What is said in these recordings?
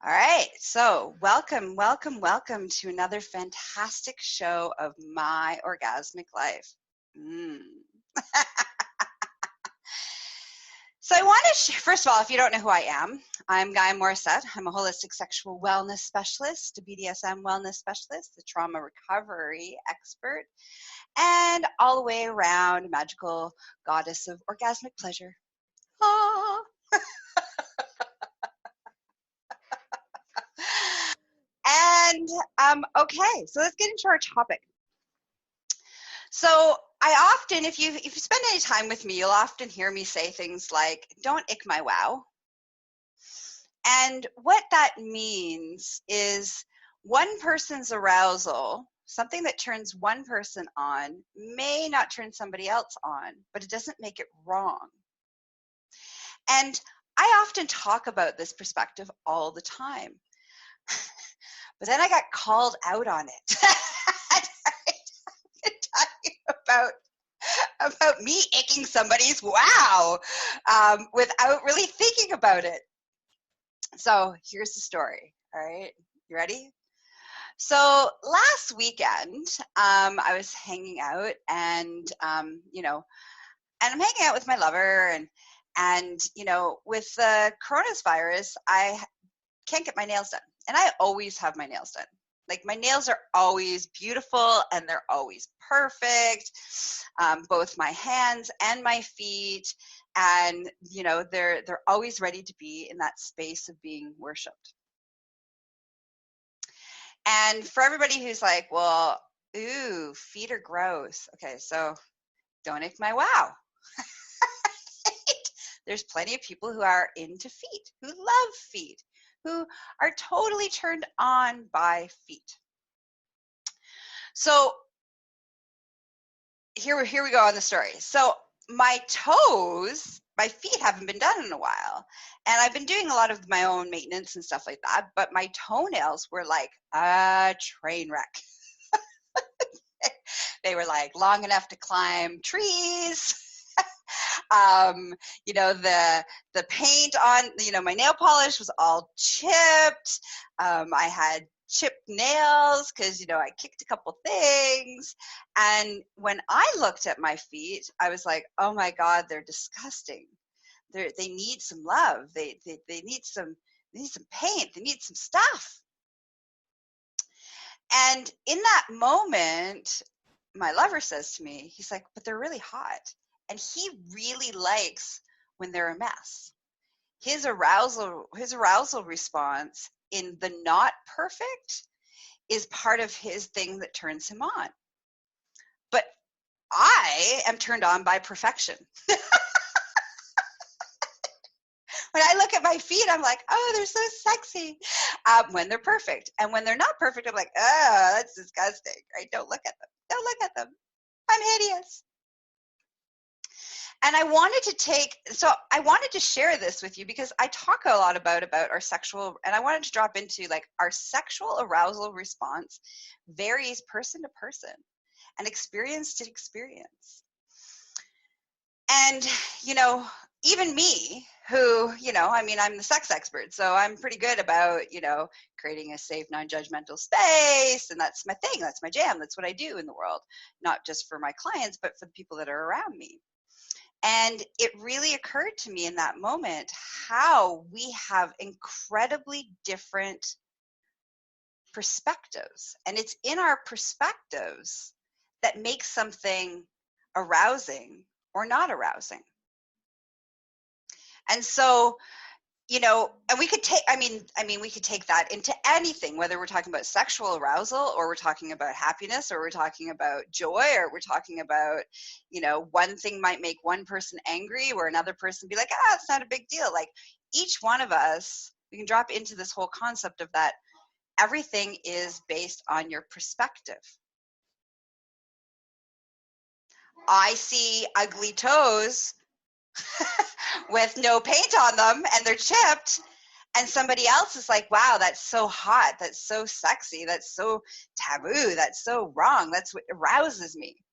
All right, so welcome to another fantastic show of My Orgasmic Life. So I want to, first of all, if you don't know who I am, I'm Gaia Morrissette. I'm a holistic sexual wellness specialist, a BDSM wellness specialist, a trauma recovery expert, and all the way around magical goddess of orgasmic pleasure. Ah. And okay, so let's get into our topic. So I often, if you spend any time with me, you'll often hear me say things like, "Don't ick my wow." And what that means is one person's arousal, something that turns one person on, may not turn somebody else on, but it doesn't make it wrong. And I often talk about this perspective all the time. But then I got called out on it. About me icking somebody's wow without really thinking about it. So here's the story. All right, you ready? So last weekend, I was hanging out, and and I'm hanging out with my lover, and with the coronavirus, I can't get my nails done, and I always have my nails done. Like, my nails are always beautiful and they're always perfect, both my hands and my feet, and they're always ready to be in that space of being worshipped. And for everybody who's like, well, ooh, feet are gross. Okay, so don't ick my wow. There's plenty of people who are into feet, who love feet, who are totally turned on by feet. So here we go on the story. So my toes, my feet haven't been done in a while, and I've been doing a lot of my own maintenance and stuff like that, but my toenails were like a train wreck. They were like long enough to climb trees. The paint on, my nail polish was all chipped. I had chipped nails because, I kicked a couple things. And when I looked at my feet, I was like, oh my God, they're disgusting. They need some love. They need some paint. They need some stuff. And in that moment, my lover says to me, he's like, but they're really hot. And he really likes when they're a mess. His arousal response in the not perfect is part of his thing that turns him on. But I am turned on by perfection. When I look at my feet, I'm like, oh, they're so sexy when they're perfect. And when they're not perfect, I'm like, oh, that's disgusting, right? Don't look at them. Don't look at them. I'm hideous. And I wanted to share this with you because I talk a lot about our sexual, and I wanted to drop into like our sexual arousal response varies person to person and experience to experience. And, even me, who, I'm the sex expert, so I'm pretty good about, creating a safe, non-judgmental space. And that's my thing. That's my jam. That's what I do in the world, not just for my clients, but for the people that are around me. And it really occurred to me in that moment how we have incredibly different perspectives. And it's in our perspectives that makes something arousing or not arousing. And so, and we could take, we could take that into anything, whether we're talking about sexual arousal or we're talking about happiness or we're talking about joy or we're talking about, one thing might make one person angry where another person be like, it's not a big deal. Like, each one of us, we can drop into this whole concept of that everything is based on your perspective. I see ugly toes with no paint on them and they're chipped, and somebody else is like, wow, that's so hot, that's so sexy, that's so taboo, that's so wrong, that's what arouses me.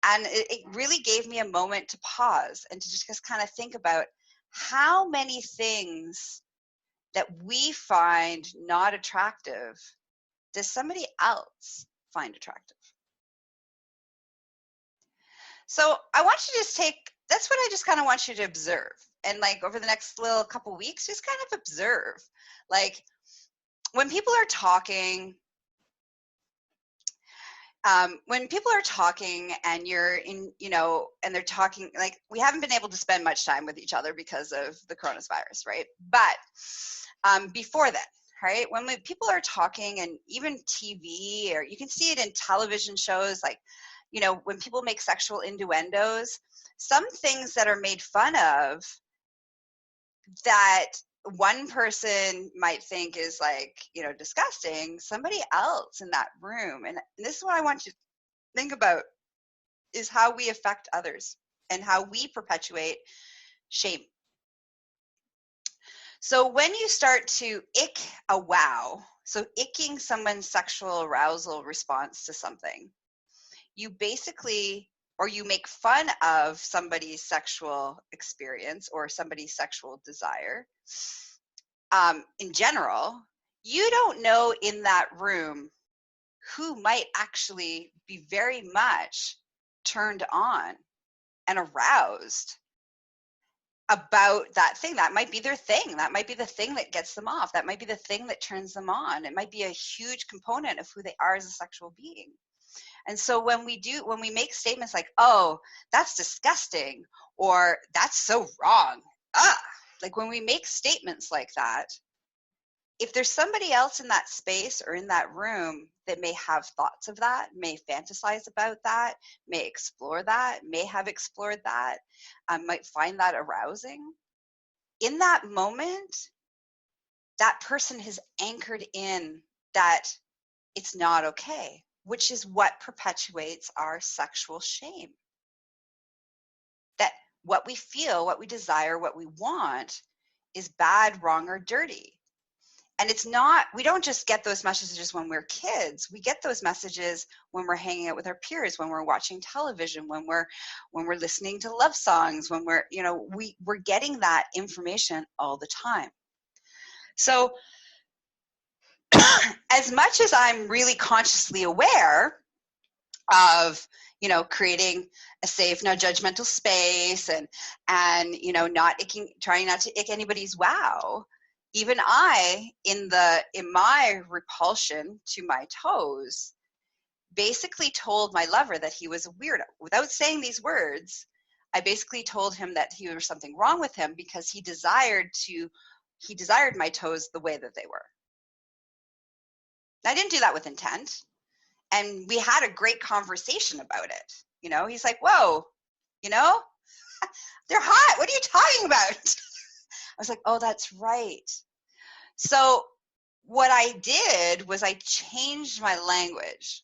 And it really gave me a moment to pause and to just kind of think about how many things that we find not attractive does somebody else find attractive? So I want you to just that's what I just kind of want you to observe. And like over the next little couple weeks, just kind of observe. Like when people are talking, and you're in, and they're talking, like we haven't been able to spend much time with each other because of the coronavirus, right? But before that, right, when people are talking, and even TV, or you can see it in television shows, like, when people make sexual innuendos, some things that are made fun of that one person might think is like, disgusting, somebody else in that room, and this is what I want you to think about, is how we affect others and how we perpetuate shame. So when you start to ick a wow, so icking someone's sexual arousal response to something, you basically, or you make fun of somebody's sexual experience or somebody's sexual desire, in general, you don't know in that room who might actually be very much turned on and aroused about that thing. That might be their thing. That might be the thing that gets them off. That might be the thing that turns them on. It might be a huge component of who they are as a sexual being. And so when we make statements like, oh, that's disgusting, or that's so wrong, like when we make statements like that, if there's somebody else in that space or in that room that may have thoughts of that, may fantasize about that, may explore that, may have explored that, might find that arousing, in that moment, that person has anchored in that it's not okay, which is what perpetuates our sexual shame. That what we feel, what we desire, what we want is bad, wrong, or dirty. And it's not, we don't just get those messages when we're kids. We get those messages when we're hanging out with our peers, when we're watching television, when we're listening to love songs, when we're getting that information all the time. So as much as I'm really consciously aware of, creating a safe, no judgmental space, and trying not to ick anybody's wow, even I, in my repulsion to my toes, basically told my lover that he was a weirdo. Without saying these words, I basically told him that there was something wrong with him because he desired my toes the way that they were. I didn't do that with intent. And we had a great conversation about it. He's like, whoa, they're hot. What are you talking about? I was like, oh, that's right. So what I did was I changed my language.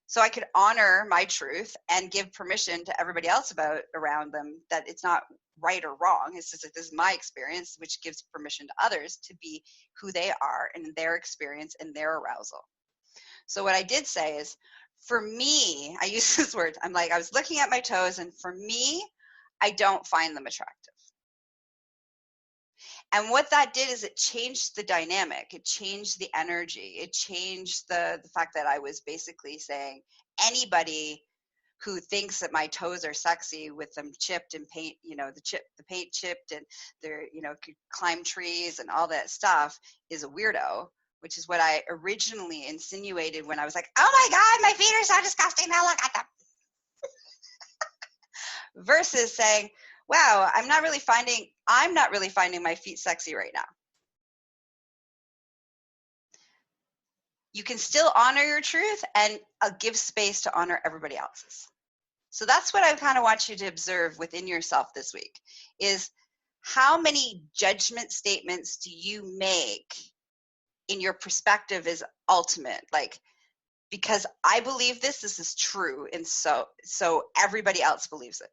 So I could honor my truth and give permission to everybody else around them that it's not right or wrong. It's just that this is my experience, which gives permission to others to be who they are and their experience and their arousal. So what I did say is, for me, I use this word, I was looking at my toes, and for me, I don't find them attractive. And what that did is it changed the dynamic. It changed the energy. It changed the fact that I was basically saying anybody who thinks that my toes are sexy with them chipped and paint, the paint chipped, and they're, could climb trees and all that stuff, is a weirdo, which is what I originally insinuated when I was like, oh my God, my feet are so disgusting, now look at them. Versus saying, wow, I'm not really finding my feet sexy right now. You can still honor your truth and give space to honor everybody else's. So that's what I kind of want you to observe within yourself this week, is how many judgment statements do you make in your perspective is ultimate, like, because I believe this is true, and so everybody else believes it.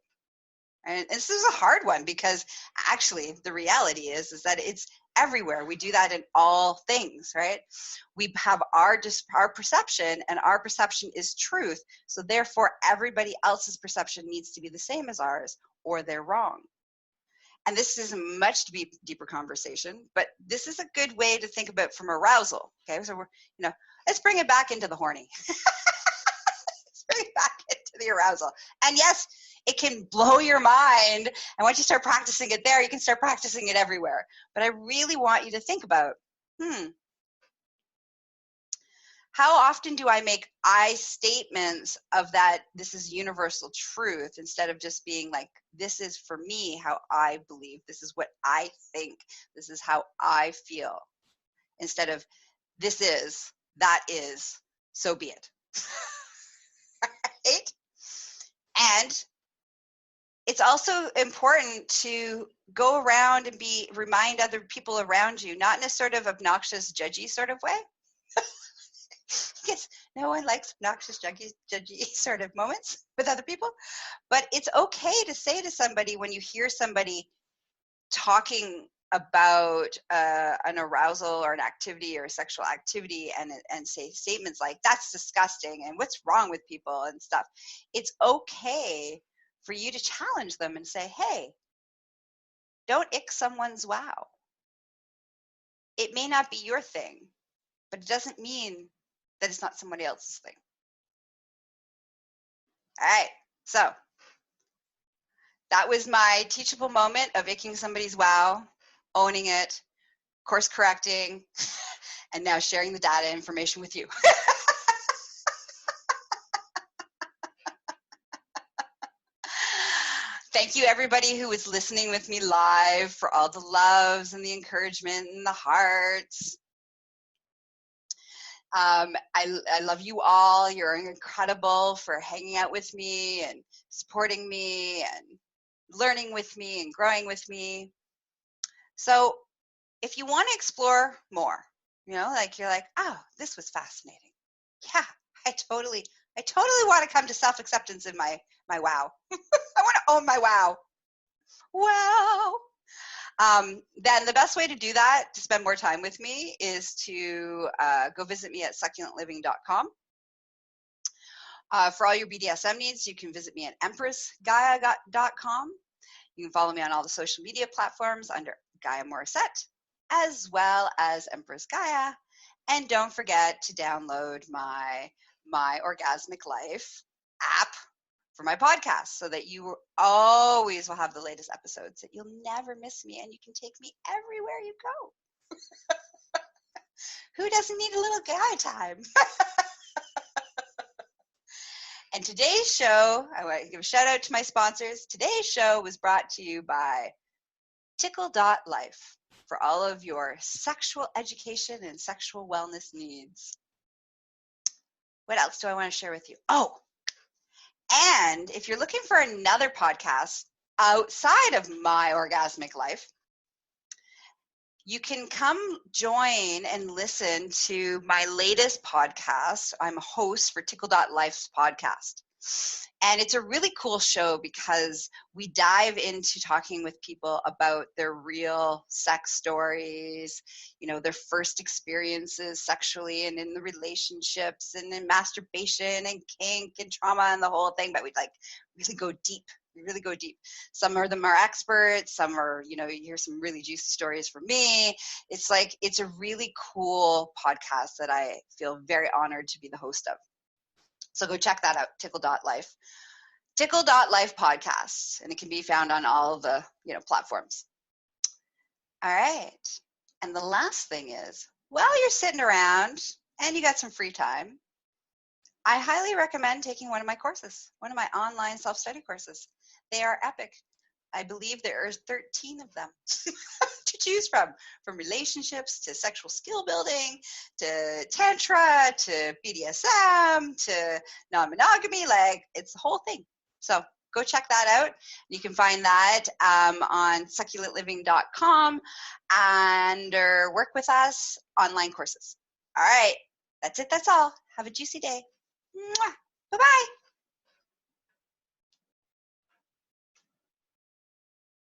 And this is a hard one, because actually the reality is that it's everywhere. We do that in all things, right? We have our perception, and our perception is truth. So therefore everybody else's perception needs to be the same as ours, or they're wrong. and this is a much deeper conversation, but this is a good way to think about from arousal. Okay, so let's bring it back into the horny. Let's bring it back into the arousal. And yes, it can blow your mind. And once you start practicing it there, you can start practicing it everywhere. But I really want you to think about, how often do I make I statements of that this is universal truth instead of just being like, this is for me how I believe, this is what I think, this is how I feel, instead of this is, that is, so be it. Right? And it's also important to go around and remind other people around you, not in a sort of obnoxious, judgy sort of way. Because no one likes obnoxious, judgy sort of moments with other people. But it's okay to say to somebody when you hear somebody talking about an arousal or an activity or a sexual activity and say statements like, that's disgusting and what's wrong with people and stuff. It's okay for you to challenge them and say, hey, don't ick someone's wow. It may not be your thing, but it doesn't mean that it's not somebody else's thing. All right, so that was my teachable moment of icking somebody's wow, owning it, course correcting, and now sharing the data information with you. Thank you, everybody who was listening with me live, for all the loves and the encouragement and the hearts. I love you all. You're incredible for hanging out with me and supporting me and learning with me and growing with me. So if you want to explore more, like you're like, oh, this was fascinating. Yeah, I totally want to come to self-acceptance in my wow. I want to own my wow. Wow. Then the best way to do that, to spend more time with me, is to go visit me at succulentliving.com. For all your BDSM needs, you can visit me at empressgaia.com. You can follow me on all the social media platforms under Gaia Morrissette, as well as Empress Gaia. And don't forget to download my Orgasmic Life app for my podcast, so that you always will have the latest episodes, that you'll never miss me, and you can take me everywhere you go. Who doesn't need a little guy time? And today's show, I want to give a shout out to my sponsors. Today's show was brought to you by Ticklelife for all of your sexual education and sexual wellness needs. What else do I want to share with you? Oh, and if you're looking for another podcast outside of My Orgasmic Life, you can come join and listen to my latest podcast. I'm a host for Tickle.life's podcast. And it's a really cool show because we dive into talking with people about their real sex stories, their first experiences sexually and in the relationships and in masturbation and kink and trauma and the whole thing. But we really go deep. We really go deep. Some of them are experts. Some are, you hear some really juicy stories from me. It's a really cool podcast that I feel very honored to be the host of. So go check that out, Tickle.life. Tickle.life podcast. And it can be found on all of the, platforms. All right. And the last thing is, while you're sitting around and you got some free time, I highly recommend taking one of my courses, one of my online self-study courses. They are epic. I believe there are 13 of them to choose from relationships to sexual skill building, to tantra, to BDSM, to non-monogamy. It's the whole thing. So go check that out. You can find that on succulentliving.com and work with us online courses. All right. That's it. That's all. Have a juicy day. Mwah. Bye-bye.